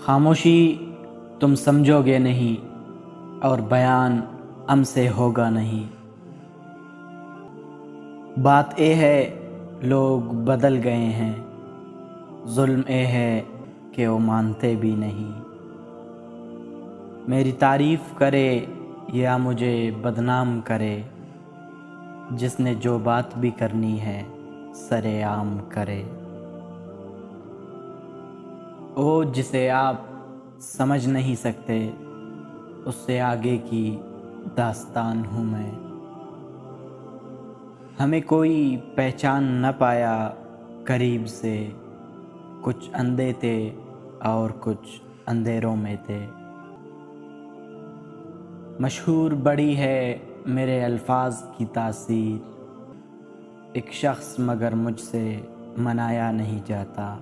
خاموشی تم سمجھو گے نہیں اور بیان ہم سے ہوگا نہیں۔ بات اے ہے لوگ بدل گئے ہیں، ظلم اے ہے کہ وہ مانتے بھی نہیں۔ میری تعریف کرے یا مجھے بدنام کرے، جس نے جو بات بھی کرنی ہے سر عام کرے۔ وہ جسے آپ سمجھ نہیں سکتے، اس سے آگے کی داستان ہوں میں۔ ہمیں کوئی پہچان نہ پایا قریب سے، کچھ اندھے تھے اور کچھ اندھیروں میں تھے۔ مشہور بڑی ہے میرے الفاظ کی تاثیر، ایک شخص مگر مجھ سے منایا نہیں جاتا۔